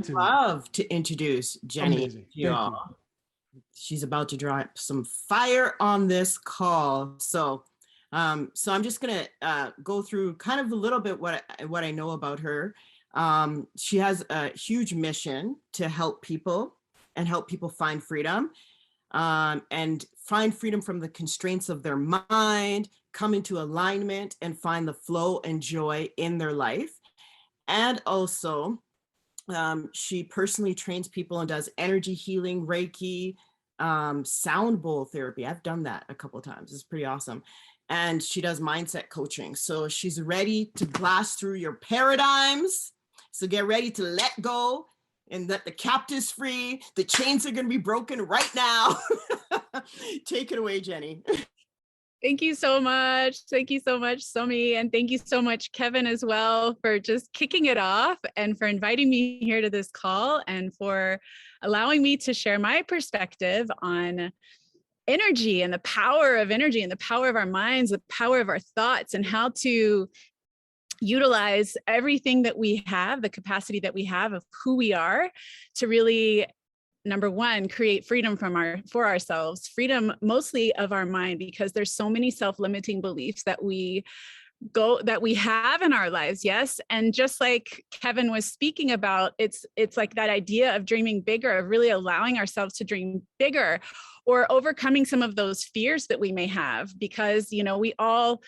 love to introduce Jenny Amazing. to Thank you. y'all. She's about to drop some fire on this call. So I'm just gonna go through kind of a little bit what I know about her. She has a huge mission to help people and help people find freedom, and find freedom from the constraints of their mind, come into alignment, and find the flow and joy in their life. And also, she personally trains people and does energy healing, Reiki, sound bowl therapy. I've done that a couple of times. It's pretty awesome. And she does mindset coaching. So she's ready to blast through your paradigms. So get ready to let go and let the captives free. The chains are going to be broken right now. Take it away, Jenny. Thank you so much. Thank you so much, Somi. And thank you so much, Kevin, as well, for just kicking it off and for inviting me here to this call and for allowing me to share my perspective on energy and the power of energy and the power of our minds, the power of our thoughts, and how to utilize everything that we have, the capacity that we have of who we are to really, number one, create freedom for ourselves, freedom mostly of our mind, because there's so many self-limiting beliefs that we have in our lives. Yes. And just like Kevin was speaking about, it's like that idea of dreaming bigger, of really allowing ourselves to dream bigger, or overcoming some of those fears that we may have, because, we all,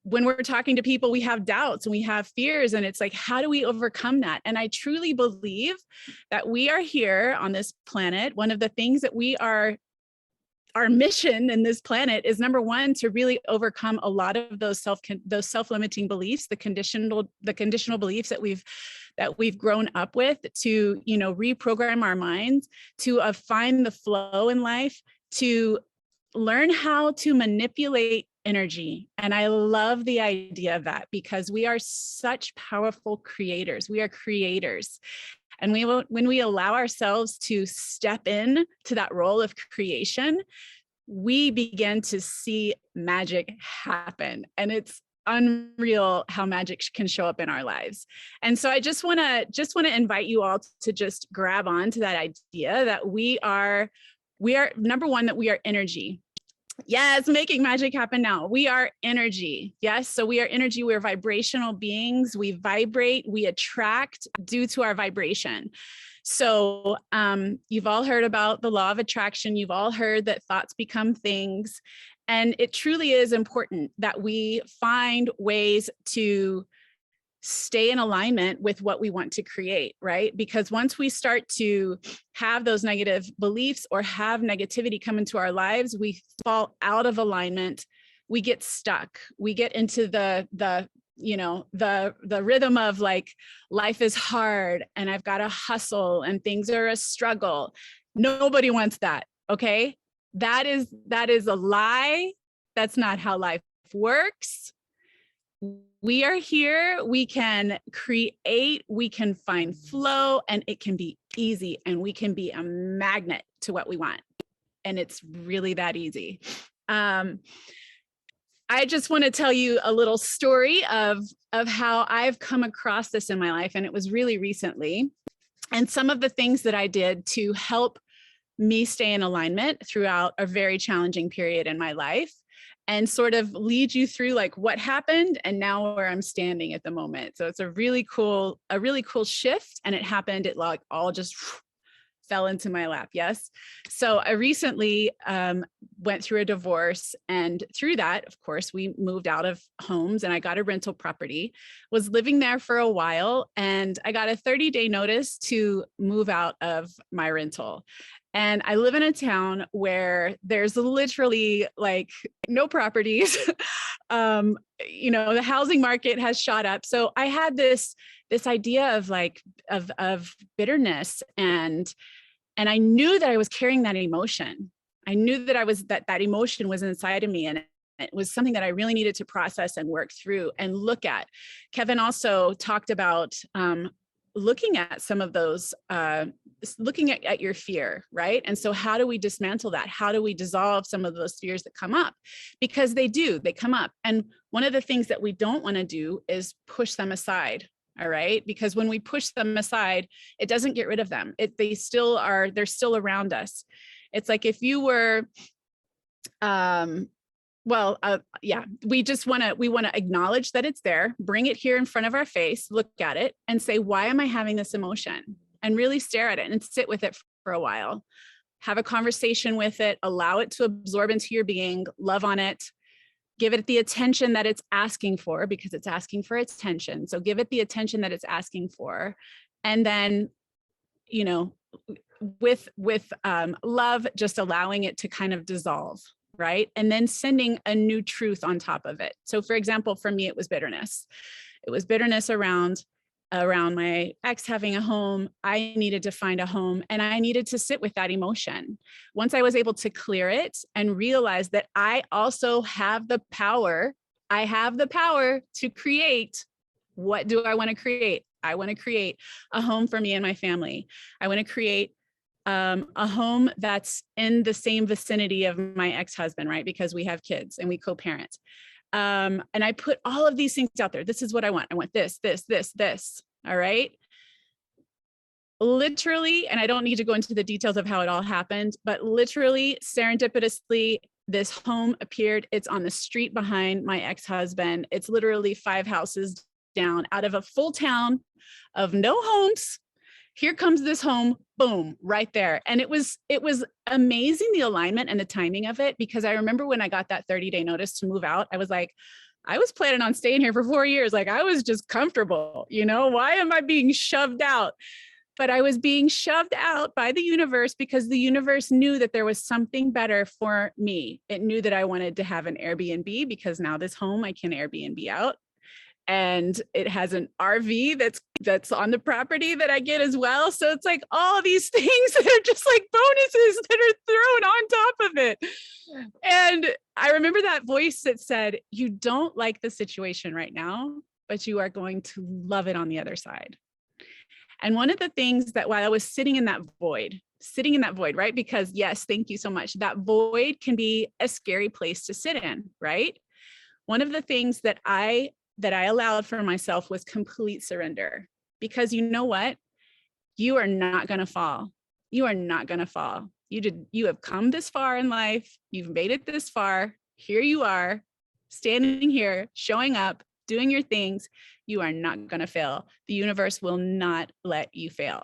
when we're talking to people, we have doubts and we have fears, and it's like, how do we overcome that? And I truly believe that we are here on this planet. One of the things that our mission in this planet is, number one, to really overcome a lot of those self-limiting beliefs, the conditional beliefs that we've grown up with, to, reprogram our minds, to find the flow in life, to learn how to manipulate energy. And I love the idea of that, because we are such powerful creators. We are creators. And when we allow ourselves to step in to that role of creation, we begin to see magic happen. And it's unreal how magic can show up in our lives. And so I just want to invite you all to just grab on to that idea that we are, number one, that we are energy. Yes, making magic happen now. We are energy. Yes, so we are energy. We're vibrational beings. We vibrate, we attract due to our vibration. So you've all heard about the law of attraction. You've all heard that thoughts become things. And it truly is important that we find ways to stay in alignment with what we want to create, right? Because once we start to have those negative beliefs or have negativity come into our lives, we fall out of alignment. We get stuck. We get into the rhythm of like, life is hard and I've got to hustle and things are a struggle. Nobody wants that. Okay. That is a lie. That's not how life works. We are here, we can create, we can find flow, and it can be easy, and we can be a magnet to what we want. And it's really that easy. I just want to tell you a little story of how I've come across this in my life, and it was really recently. And some of the things that I did to help me stay in alignment throughout a very challenging period in my life, and sort of lead you through like what happened and now where I'm standing at the moment. So it's a really cool shift, and it happened, it like all just fell into my lap. Yes. So I recently went through a divorce, and through that, of course, we moved out of homes and I got a rental property, was living there for a while, and I got a 30-day notice to move out of my rental. And I live in a town where there's literally like no properties. The housing market has shot up. So I had this idea of like, of bitterness, and I knew that I was carrying that emotion. I knew that that emotion was inside of me, and it was something that I really needed to process and work through and look at. Kevin also talked about, looking at some of those, looking at your fear, right? And so how do we dismantle that? How do we dissolve some of those fears that come up? Because they come up. And one of the things that we don't want to do is push them aside, All right. Because when we push them aside, it doesn't get rid of them. They're still around us. It's like if you were, yeah, we want to acknowledge that it's there, bring it here in front of our face, look at it and say, why am I having this emotion? And really stare at it and sit with it for a while. Have a conversation with it, allow it to absorb into your being, love on it, give it the attention that it's asking for, because it's asking for attention. So give it the attention that it's asking for. And then, you know, with love, just allowing it to kind of dissolve, right? And then sending a new truth on top of it. So for example, for me, it was bitterness. It was bitterness around my ex having a home. I needed to find a home and I needed to sit with that emotion. Once I was able to clear it and realize that I also have the power, to create. What do I want to create? I want to create a home for me and my family. I want to create a home that's in the same vicinity of my ex-husband, right? Because we have kids and we co-parent. And I put all of these things out there. This is what I want. I want this. All right. Literally, and I don't need to go into the details of how it all happened, but literally serendipitously, this home appeared. It's on the street behind my ex-husband. It's literally 5 houses down out of a full town of no homes. Here comes this home, boom, right there. And it was amazing, the alignment and the timing of it, because I remember when I got that 30-day notice to move out, I was like, I was planning on staying here for 4 years. Like I was just comfortable, you know, why am I being shoved out? But I was being shoved out by the universe because the universe knew that there was something better for me. It knew that I wanted to have an Airbnb because now this home I can Airbnb out. And it has an RV that's on the property that I get as well. So it's like all these things that are just like bonuses that are thrown on top of it. And I remember that voice that said, you don't like the situation right now, but you are going to love it on the other side. And one of the things that while I was sitting in that void, right? Because yes, thank you so much. That void can be a scary place to sit in, right? One of the things that I allowed for myself was complete surrender, because you know what? You are not going to fall. You are not going to fall. You have come this far in life. You've made it this far. Here you are, standing here, showing up, doing your things. You are not going to fail. The universe will not let you fail.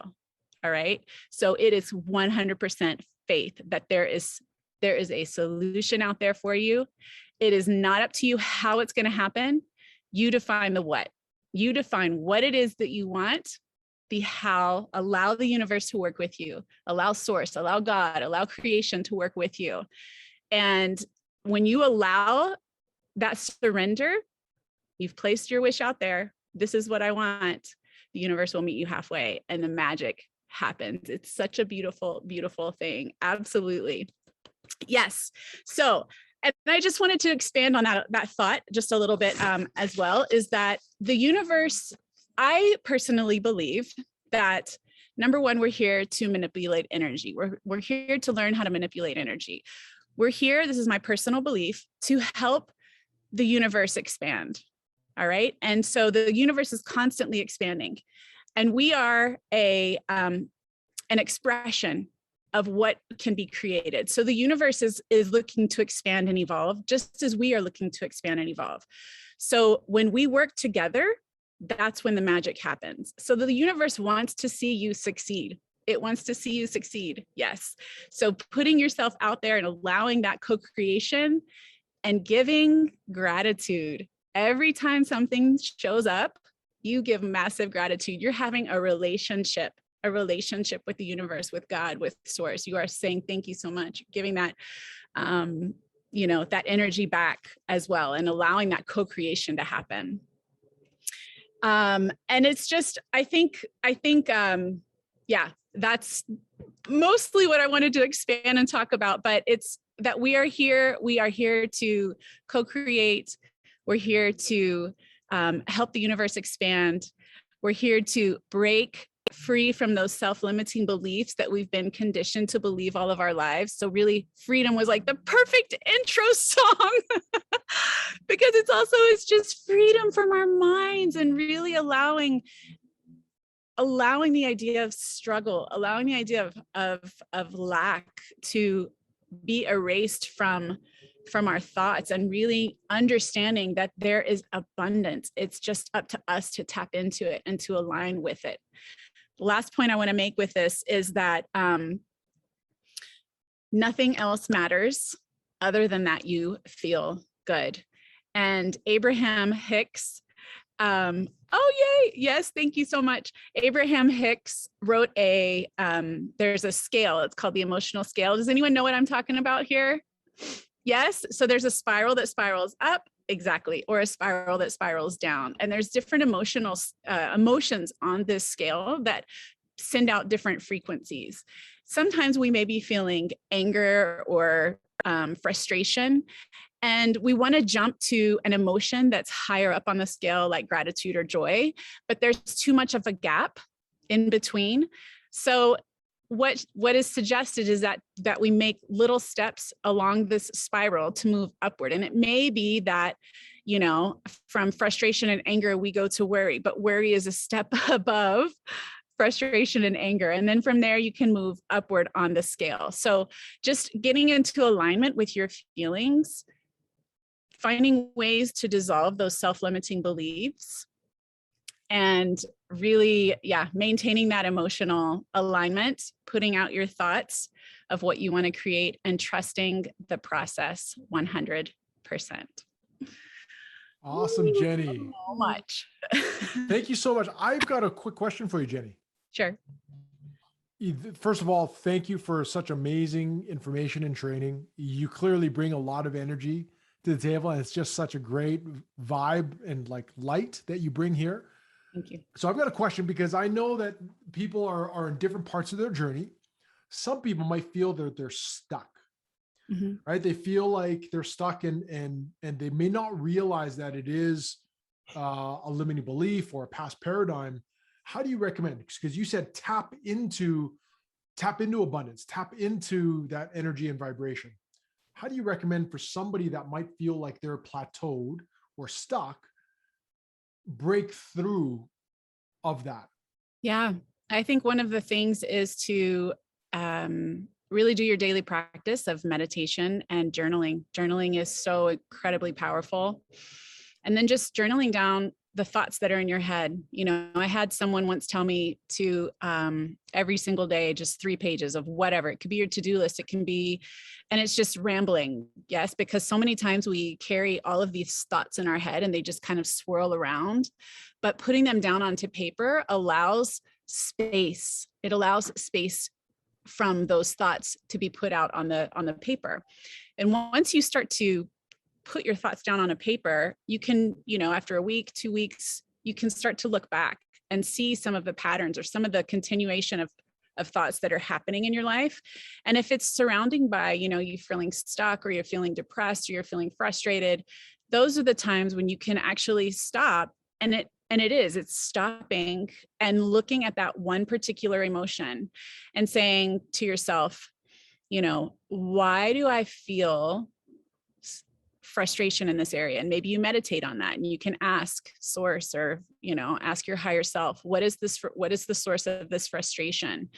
All right. So it is 100% faith that there is a solution out there for you. It is not up to you how it's going to happen. You define the what. You define what it is that you want, the how. Allow the universe to work with you. Allow source, allow God, allow creation to work with you. And when you allow that surrender, you've placed your wish out there. This is what I want. The universe will meet you halfway and the magic happens. It's such a beautiful, beautiful thing. Absolutely. Yes. So, and I just wanted to expand on that thought just a little bit as well, is that the universe, I personally believe that number one, we're here to manipulate energy. We're here to learn how to manipulate energy. We're here, this is my personal belief, to help the universe expand. All right. And so the universe is constantly expanding. And we are an expression of what can be created. So the universe is looking to expand and evolve, just as we are looking to expand and evolve. So when we work together, that's when the magic happens. So the universe wants to see you succeed. It wants to see you succeed. Yes. So putting yourself out there and allowing that co-creation and giving gratitude. Every time something shows up, you give massive gratitude. You're having a relationship with the universe, with God, with source. You are saying, thank you so much, giving that, that energy back as well, and allowing that co-creation to happen. And it's just, I think, that's mostly what I wanted to expand and talk about, but it's that we are here to co-create. We're here to help the universe expand. We're here to break free from those self-limiting beliefs that we've been conditioned to believe all of our lives. So really, freedom was like the perfect intro song because it's just freedom from our minds and really allowing the idea of struggle, allowing the idea of lack to be erased from our thoughts, and really understanding that there is abundance. It's just up to us to tap into it and to align with it. The last point I want to make with this is that nothing else matters other than that you feel good. And Abraham Hicks, oh yay, yes, thank you so much. Abraham Hicks wrote there's a scale, it's called the emotional scale. Does anyone know what I'm talking about here? Yes, so there's a spiral that spirals up, exactly, or a spiral that spirals down. And there's different emotions on this scale that send out different frequencies. Sometimes we may be feeling anger or frustration, and we want to jump to an emotion that's higher up on the scale, like gratitude or joy, but there's too much of a gap in between. So what is suggested is that we make little steps along this spiral to move upward. And it may be that, you know, from frustration and anger, we go to worry, but worry is a step above frustration and anger. And then from there, you can move upward on the scale. So just getting into alignment with your feelings, finding ways to dissolve those self-limiting beliefs, and really, maintaining that emotional alignment, putting out your thoughts of what you want to create, and trusting the process 100%. Awesome, Jenny. So much. Thank you so much. I've got a quick question for you, Jenny. Sure. First of all, thank you for such amazing information and training. You clearly bring a lot of energy to the table, and it's just such a great vibe and like light that you bring here. Thank you. So I've got a question, because I know that people are in different parts of their journey. Some people might feel that they're stuck, right? They feel like they're stuck, and they may not realize that it is a limiting belief or a past paradigm. How do you recommend? Because you said tap into abundance, tap into that energy and vibration. How do you recommend for somebody that might feel like they're plateaued or stuck, break through of that? Yeah, I think one of the things is to really do your daily practice of meditation and journaling. Journaling is so incredibly powerful. And then just journaling down the thoughts that are in your head. You know, I had someone once tell me to every single day, just 3 pages of whatever. It could be your to-do list. It can be, and it's just rambling. Yes, because so many times we carry all of these thoughts in our head and they just kind of swirl around. But putting them down onto paper allows space. It allows space from those thoughts to be put out on the paper. And once you start to put your thoughts down on a paper, you can, you know, after a week, 2 weeks, you can start to look back and see some of the patterns or some of the continuation of thoughts that are happening in your life. And if it's surrounding by, you know, you feeling stuck, or you're feeling depressed, or you're feeling frustrated, those are the times when you can actually stop. And it's stopping and looking at that one particular emotion and saying to yourself, you know, why do I feel frustration in this area? And maybe you meditate on that, and you can ask source, or, you know, ask your higher self, what is the source of this frustration?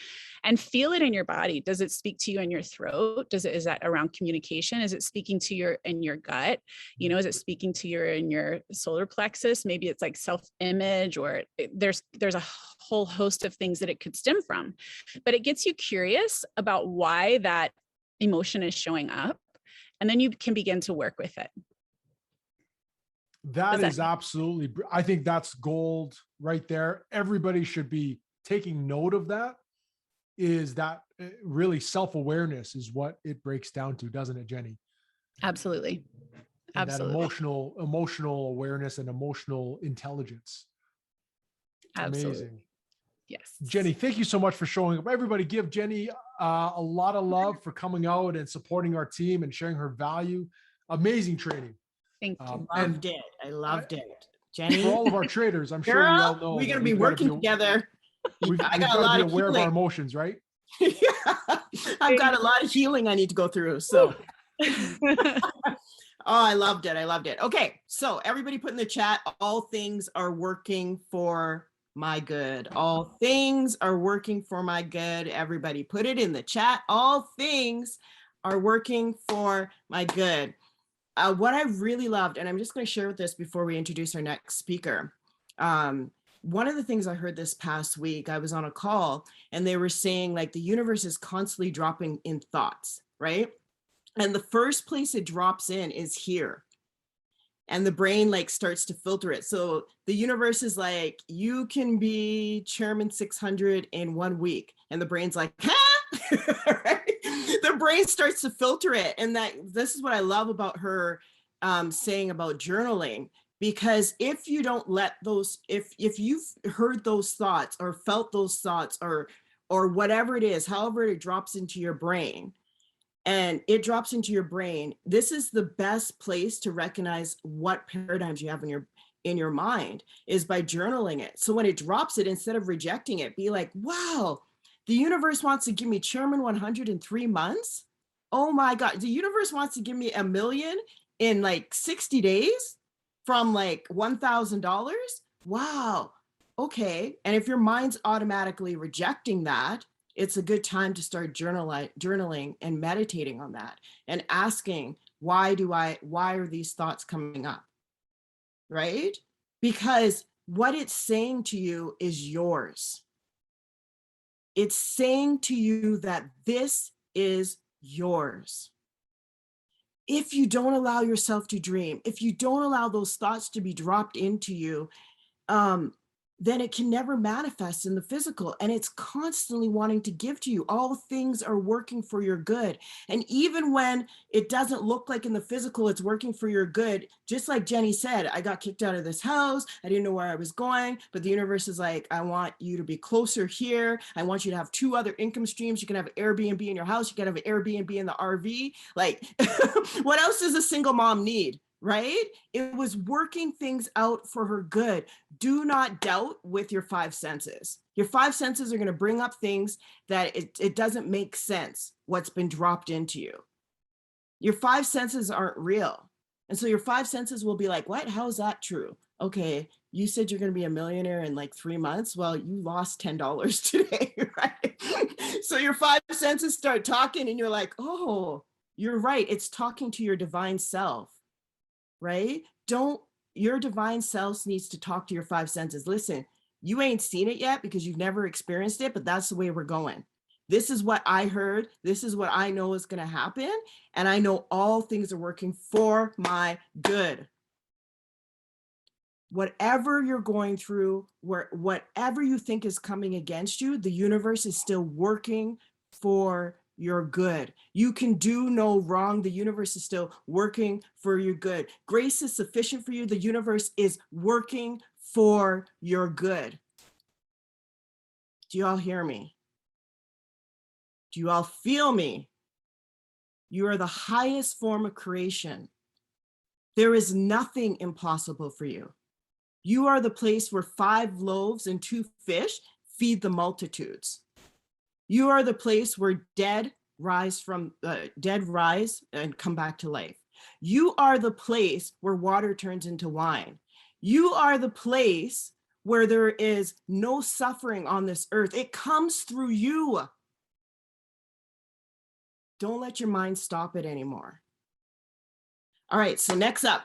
And feel it in your body. Does it speak to you in your throat? Is that around communication? Is it speaking to in your gut? You know, is it speaking to in your solar plexus? Maybe it's like self-image, or there's a whole host of things that it could stem from, but it gets you curious about why that emotion is showing up. And then you can begin to work with it. That is absolutely, I think that's gold right there. Everybody should be taking note of that. Is that really self-awareness is what it breaks down to, doesn't it, Jenny? Absolutely. And Absolutely. that emotional awareness and emotional intelligence. Absolutely. Amazing. Yes. Jenny, thank you so much for showing up. Everybody give Jenny a lot of love for coming out and supporting our team and sharing her value. Amazing training. Thank you. Loved it. I loved it. Jenny, for all of our traders, I'm sure we all know we're going to that be we've gotta working together. We've I got got a to lot be of aware of our healing. emotions, right? Yeah, I've got a lot of healing I need to go through. So, oh, I loved it. I loved it. Okay. So everybody put in the chat, all things are working for my good. All things are working for my good. Everybody put it in the chat. All things are working for my good. What I really loved, and I'm just going to share with this before we introduce our next speaker. One of the things I heard this past week, I was on a call and they were saying like the universe is constantly dropping in thoughts, right? And the first place it drops in is here. And the brain like starts to filter it. So the universe is like, you can be Chairman 600 in 1 week. And the brain's like, huh? Right? The brain starts to filter it. And this is what I love about her saying about journaling. Because if you don't let those, if you've heard those thoughts or felt those thoughts or whatever it is, however it drops into your brain, and it drops into your brain, this is the best place to recognize what paradigms you have in your mind is by journaling it. So when it drops it, instead of rejecting it, be like, wow, the universe wants to give me Chairman 100 in 3 months. Oh my God, the universe wants to give me $1 million in like 60 days from like $1,000. Wow. Okay. And if your mind's automatically rejecting that, it's a good time to start journaling and meditating on that and asking, why are these thoughts coming up? Right? Because what it's saying to you is yours. It's saying to you that this is yours. If you don't allow yourself to dream, if you don't allow those thoughts to be dropped into you, then it can never manifest in the physical, and it's constantly wanting to give to you. All things are working for your good. And even when it doesn't look like in the physical, it's working for your good. Just like Jenny said, I got kicked out of this house. I didn't know where I was going, but the universe is like, I want you to be closer here. I want you to have 2 other income streams. You can have Airbnb in your house. You can have an Airbnb in the RV. Like, what else does a single mom need? Right? It was working things out for her good. Do not doubt with your 5 senses. Your 5 senses are going to bring up things that it doesn't make sense what's been dropped into you. Your 5 senses aren't real. And so your 5 senses will be like, what? How is that true? Okay, you said you're going to be a millionaire in like 3 months. Well, you lost $10 today, right? So your 5 senses start talking and you're like, oh, you're right. It's talking to your divine self. Right? Your divine self needs to talk to your 5 senses. Listen, you ain't seen it yet because you've never experienced it, but that's the way we're going. This is what I heard. This is what I know is going to happen. And I know all things are working for my good. Whatever you're going through, whatever you think is coming against you, the universe is still working for your good. You can do no wrong. The universe is still working for your good. Grace is sufficient for you. The universe is working for your good. Do you all hear me? Do you all feel me? You are the highest form of creation. There is nothing impossible for you. You are the place where 5 loaves and 2 fish feed the multitudes. You are the place where dead rise and come back to life. You are the place where water turns into wine. You are the place where there is no suffering on this earth. It comes through you. Don't let your mind stop it anymore. All right, so next up,